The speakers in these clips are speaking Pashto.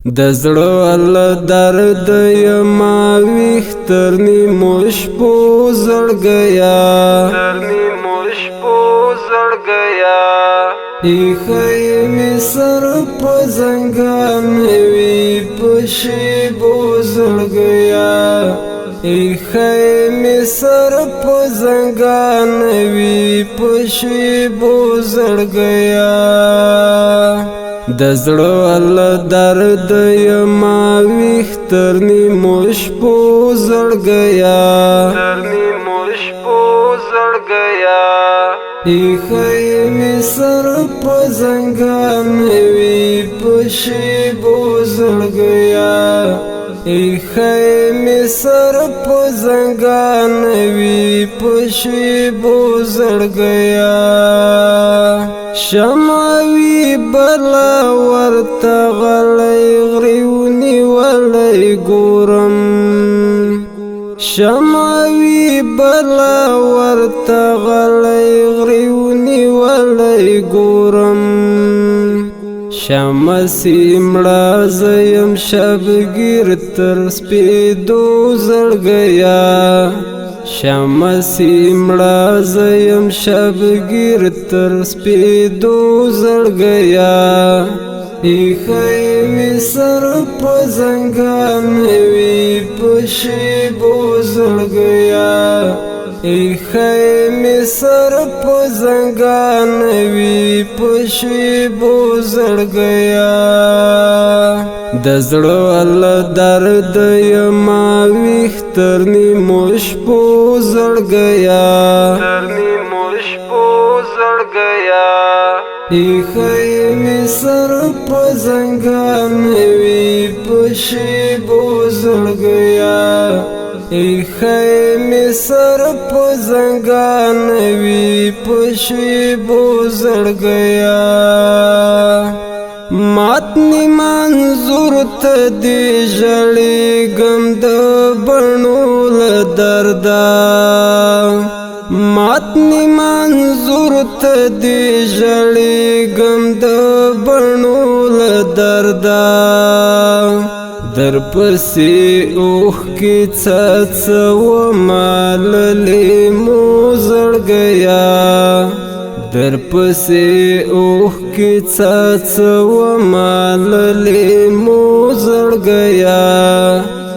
د زړه الله درد یما ویختر نیمو شپو زړ گیا ایخی می سر پا زنگان وی پشیبو زړ گیا ایخی می سر پا زنگان وی پشیبو زړ گیا د زړه الله درد یما ویختر نیمو شپو زړ گیا ایخی می سر پا زنگان وی پشیبو زړ گیا ایخی می سر پا زنگان وی پشیبو زړ گیا شمعوی بلا ورتا غلی غریونی ولی گورم شمعوی بلا ورتا غلی غریونی ولی گورم شمع سیمڑا زیم شبگیر تر سپیدو زړ گیا شمع سیمڑا زیم شبگیر تر سپیدو زړ گیا ایخی می سر پا زنگان وی پشیبو زړ گیا ایخی می سر پا زنگان وی پشیبو زړ گیا د زړه الله درد یما ویختر نیمو شپو زړ گیا ایخی می سر پا زنگان وی پشیبو زړ گیا ایخی می سر پا زنگان وی پشیبو زړ گیا ماتنی منظور تا دی جڑی گم دا بنو لدردا ماتنی منظور تا دی جڑی گم دا بنو لدردا در پسی اوخ کی څڅو ماللی مو زړ گیا در پسی اوخ کی څڅو ماللی مو زړ گیا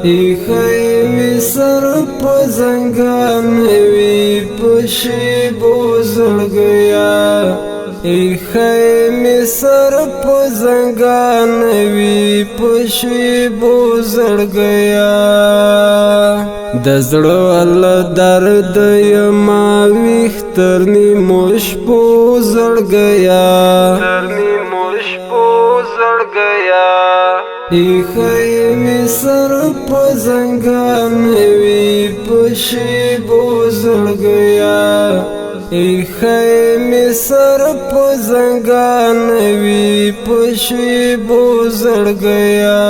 ایخی می سر پا زنگان وی پشیبو زړ گیا ایخی می سر پا زنگان وی پشیبو زړ گیا د زړه الله درد یما ویختر نیمو شپو زړ گیا ایخی می سر پا زنگان وی پشیبو زړ گیا ایخی می سر پا زنگان وی پشیبو زړ گیا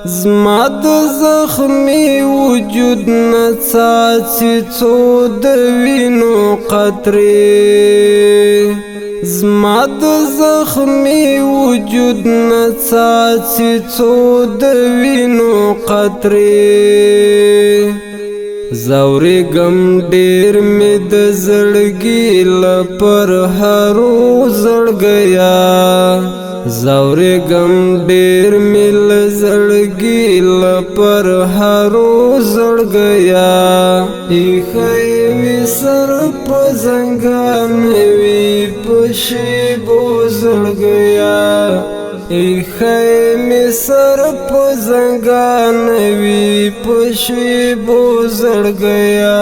زما د زخمی وجود نڅاڅي څو د وینو قطرې زما د زخمی وجود نڅاڅي څو د وینو قطرې زوري غم ډیر می د زړګي لپر هرو زړ گیا زوري غم ډیر می ل زړګي لپر هرو زړ گیا ایخی می سر پا زنگان وی پشیبو زړ گیا ایخی می سر پا زنگان وی پشیبو زړ گیا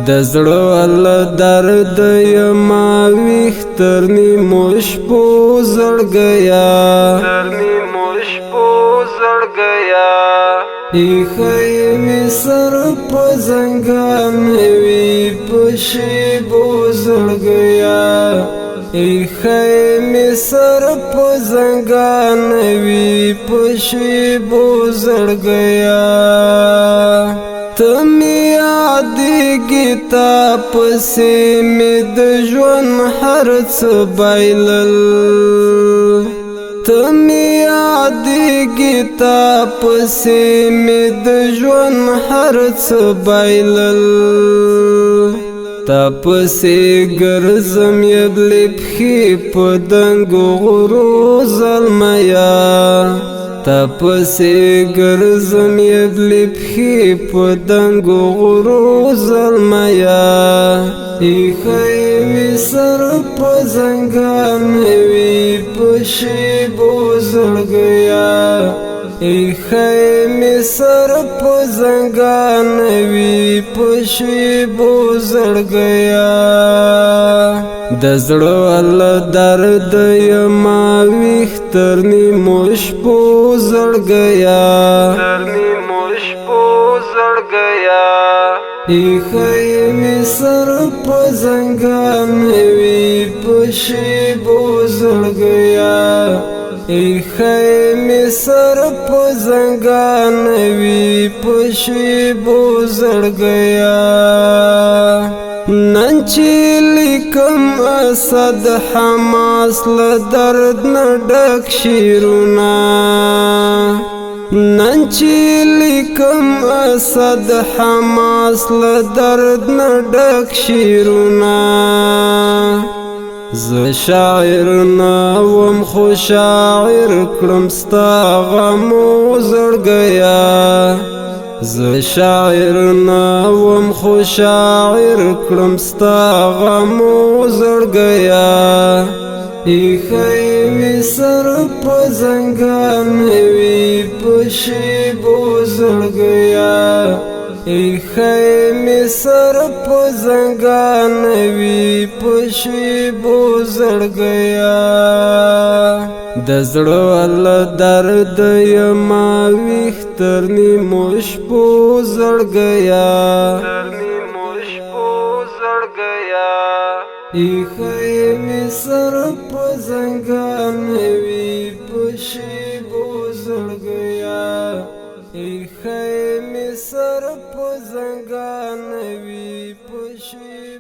د زړه الله درد یما ویختر نیمو شپو زړ گیا ایخی می سر پا زنگان وی پشیبو زړ گیا ایخی می سر پا زنگان وی پشیبو زړ گیا تمی یادیږي تا پسې مې د ژوند هر څه بایلل تمی یادیگی تا پسی می د ژوند هر څه بایلل تا پسی ګرځم یبلی پښې په دنګو غرو زلمیا تا پسی ګرځم یبلی پښې په دنګو غرو زلمیا ایښی می سر په زنګان وی په شیبو زړګیا ایښی می سر په زنګان وی په شیبو زړګیا د زړه الله درد یما ویختر نیمو شپو زړګیا ایښی می سر په زنګان وی په شیبو زړګیا ایښی می سر په زنګان وی په شیبو زړګیا نن چې لیکم اسد حماس له درد نه ډک شعرونه نن چې لیکم اسد حماس له درد نه ډک شعرونه زه شاعر نه وم خو شاعر کړم ستا غمو زړګیا زه شاعر نه وم خو شاعر کړم ستا غمو زړګیا ایښی می سر په زنګان وی په شیبو زړګیا ایښی می سر په زنګان وی په شیبو زړګیا د زړه الله درد یما ویختر نیمو شپو زړګیا ایښی می سر په زنګان وی په شیبو زړګیا ایښی می سر په زنګان وی په شیبو